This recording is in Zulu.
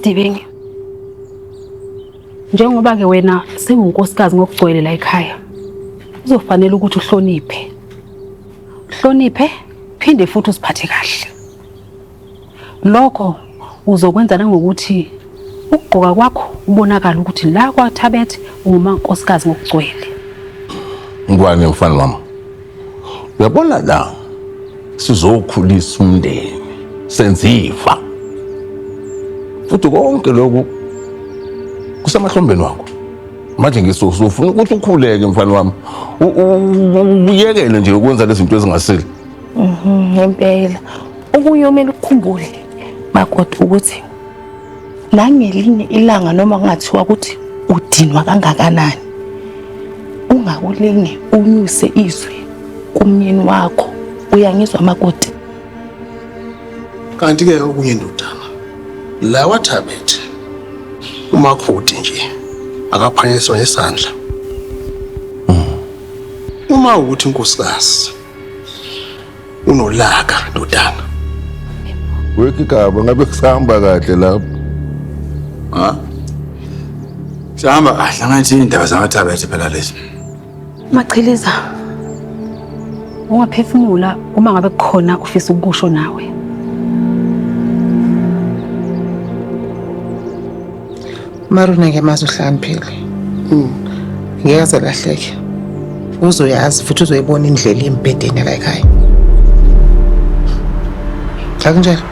Sidibenge. Njengoba ke wena sengunkosikazi ngokugcwele la ekhaya, kuzofanele ukuthi uhloniphe. Uhloniphe phinde futhi usiphathe kahle. Lokho uzokwenza nangokuthi ukugqoka kwakho ubonakala ukuthi la kwaThabethe ungumankosikazi ngokugcwele. Ngwane mfana wami. Uyabona la sizokhulisa umndeni senziva. Futhi konke lokhu kusemahlombeni wakho. Manje ngisofuna ukuthi ukhuleke mfana wami. Uyekele nje ukwenza lezi zinto ezingasile. Ngempela. Ukuyomela ukukhumbule makoti ukuthi nangelinye ilanga noma kungathiwa ukuthi udinwa kangakanani. Ungakulinge unyuse izwi kumnyeni wakho. Uyangizwa makoti? Kanti ke okunye ndodana. La kwaThabethe umakhoti nje akaphanyiswa ngesandla. Uma ukuthi inkosikazi unolaka ndodana. Wekigaba ngabe kusahamba kahle lapho. Ha? Sihamba kahle ngathi indaba zakaThabethe phela lezi. Machiliza. Ungaphefumula uma ngabe kukhona ufisa ukusho nawe. Maruna ngemazi uhlaniphile. Ngeke azalahleke. Uzoyazi futhi uzoyibona indlela embedeni la ekhaya. Akunjalo.